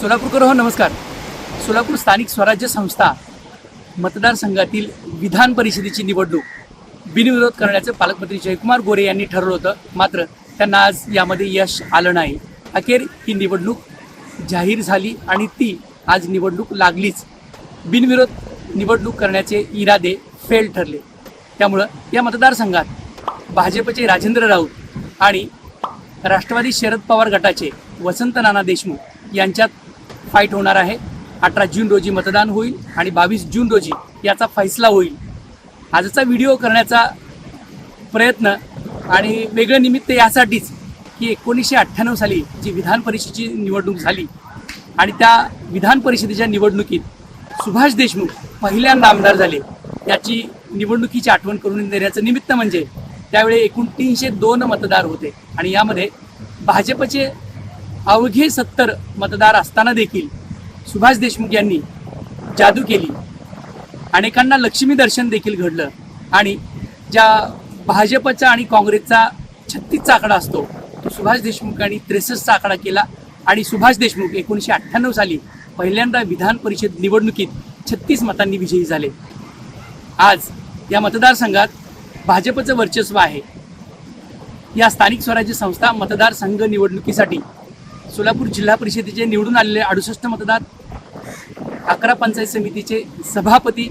सोलापूरकर हो नमस्कार. सोलापूर स्थानिक स्वराज्य संस्था मतदारसंघातील विधान परिषदेची निवडणूक बिनविरोध करण्याचं पालकमंत्री जयकुमार गोरे यांनी ठरवलं होतं. मात्र त्यांना आज यामध्ये यश आलं नाही. अखेर ही निवडणूक जाहीर झाली आणि ती आज निवडणूक लागलीच. बिनविरोध निवडणूक करण्याचे इरादे फेल ठरले. त्यामुळं या मतदारसंघात भाजपचे राजेंद्र राऊत आणि राष्ट्रवादी शरद पवार गटाचे वसंत नाना देशमुख यांच्यात फाईट होणार आहे. 18 जून रोजी मतदान होईल आणि 22 जून रोजी याचा फैसला होईल. आजचा व्हिडिओ करण्याचा प्रयत्न आणि वेगळं निमित्त यासाठीच की 1998 साली जी विधान परिषदेची निवडणूक झाली आणि त्या विधान परिषदेच्या निवडणुकीत सुभाष देशमुख पहिल्यांदा आमदार झाले. याची निवडणुकीची आठवण करून देण्याचं निमित्त म्हणजे त्यावेळी एकूण 302 मतदार होते आणि यामध्ये भाजपचे अवघे 70 मतदार असताना देखील सुभाष देशमुख यांनी जादू केली. अनेकांना लक्ष्मी दर्शन देखील घडलं आणि ज्या भाजपचा आणि काँग्रेसचा 36चा आकडा असतो तो सुभाष देशमुखांनी 63चा आकडा केला आणि सुभाष देशमुख 1998 साली पहिल्यांदा विधान परिषद निवडणुकीत 36 मतांनी विजयी झाले. आज या मतदारसंघात भाजपचं वर्चस्व आहे. या स्थानिक स्वराज्य संस्था मतदारसंघ निवडणुकीसाठी सोलापूर जिल्हा परिषदेचे निवडून आलेले 68 मतदार, 11 पंचायत समितीचे सभापती,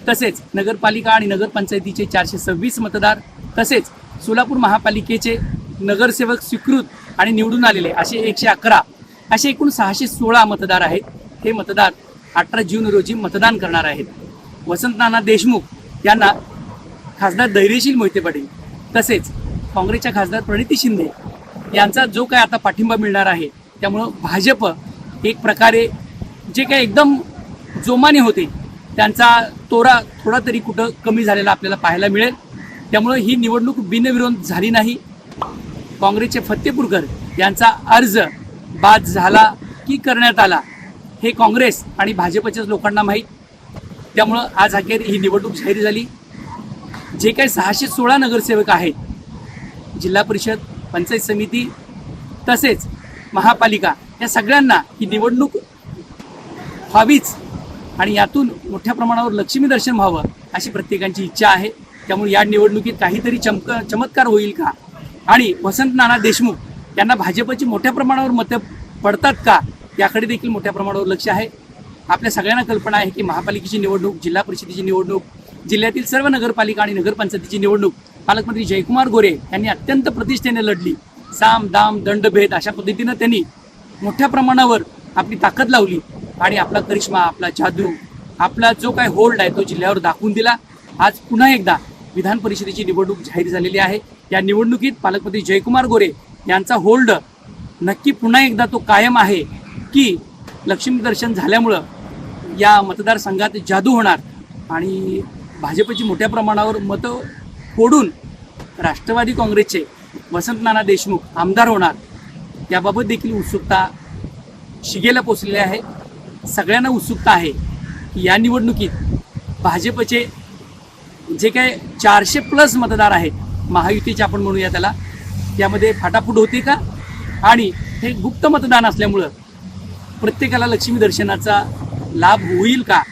तसेच नगरपालिका आणि नगरपंचायतीचे 426 मतदार, तसेच सोलापूर महापालिकेचे नगरसेवक स्वीकृत आणि निवडून आलेले असे 111 असे एकूण 616 मतदार आहेत. हे मतदार 18 जून रोजी मतदान करणार आहेत. वसंत नाना देशमुख यांना खासदार धैर्यशील मोहिते पाटील तसेच काँग्रेसच्या खासदार प्रणिती शिंदे यांचा जो काय आता पाठिंबा मिळणार आहे, त्यामुळं भाजप एक प्रकारे जे काय एकदम जोमाने होते त्यांचा तोरा थोडा तरी कुठं कमी झालेला आपल्याला पाहायला मिळेल. त्यामुळं ही निवडणूक बिनविरोध झाली नाही. काँग्रेसचे फत्तेपूरकर यांचा अर्ज बाद झाला की करण्यात आला हे काँग्रेस आणि भाजपच्याच लोकांना माहीत. त्यामुळं आज अखेर ही निवडणूक जाहीर झाली. जे काही 616 नगरसेवक आहेत, जिल्हा परिषद, पंचायत समिती तसेच महापालिका या सगळ्यांना ही निवडणूक व्हावीच आणि यातून मोठ्या प्रमाणावर लक्ष्मी दर्शन व्हावं अशी प्रत्येकांची इच्छा आहे. त्यामुळे या निवडणुकीत काहीतरी चमत्कार होईल का आणि वसंत नाना देशमुख यांना भाजपची मोठ्या प्रमाणावर मतं पडतात का याकडे देखील मोठ्या प्रमाणावर लक्ष आहे. आपल्या सगळ्यांना कल्पना आहे की महापालिकेची निवडणूक, जिल्हा परिषदेची निवडणूक, जिल्ह्यातील सर्व नगरपालिका आणि नगरपंचायतीची निवडणूक पालकमंत्री जयकुमार गोरे यांनी अत्यंत प्रतिष्ठेने लढली. साम दाम दंडभेद अशा पद्धतीनं त्यांनी मोठ्या प्रमाणावर आपली ताकद लावली आणि आपला करिश्मा, आपला जादू, आपला जो काय होल्ड आहे तो जिल्ह्यावर दाखवून दिला. आज पुन्हा एकदा विधान परिषदेची निवडणूक जाहीर झालेली आहे. या निवडणुकीत पालकमंत्री जयकुमार गोरे यांचा होल्ड नक्की पुन्हा एकदा तो कायम आहे की लक्ष्मी दर्शन झाल्यामुळं या मतदारसंघात जादू होणार आणि भाजपची मोठ्या प्रमाणावर मतं फोडून राष्ट्रवादी काँग्रेसचे वसंत नाना देशमुख आमदार होणार. याबाबत देखील उत्सुकता शिगेला पोचलेली आहे. सगळ्यांना उत्सुकता आहे की या निवडणुकीत भाजपचे जे काय 400+ मतदार आहेत, महायुतीचे आपण म्हणूया त्याला, त्यामध्ये फाटाफूट होते का आणि हे गुप्त मतदान असल्यामुळं प्रत्येकाला लक्ष्मी दर्शनाचा लाभ होईल का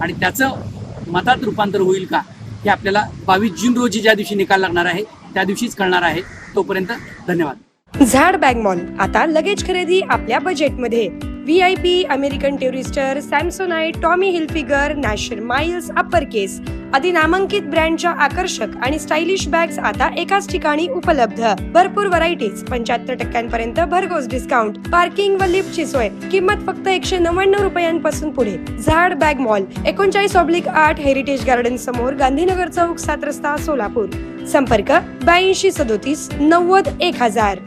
आणि त्याचं मतात रूपांतर होईल का हे आपल्याला 22 जून रोजी ज्या दिवशी निकाल लागणार आहे त्या दिवशीच कळणार आहे. तोपर्यंत धन्यवाद. झाड बॅग मॉल आता लगेच खरेदी आपल्या बजेटमध्ये. VIP, American Tourister, Samsonite, Tommy Hilfiger, National Miles, Uppercase आदी नामांकित ब्रँडच्या आकर्षक आणि स्टायलिश बॅग्स आता एकाच ठिकाणी उपलब्ध. भरपूर व्हरायटीज, 75% भरघोस डिस्काउंट, पार्किंग व लिफ्टची सोय. किंमत फक्त 199 रुपयांपासून पुढे. झाड बॅग मॉल 39/8 हेरिटेज गार्डन समोर, गांधीनगर चौक, 7 रस्ता, सोलापूर. संपर्क 82 37 90 1000.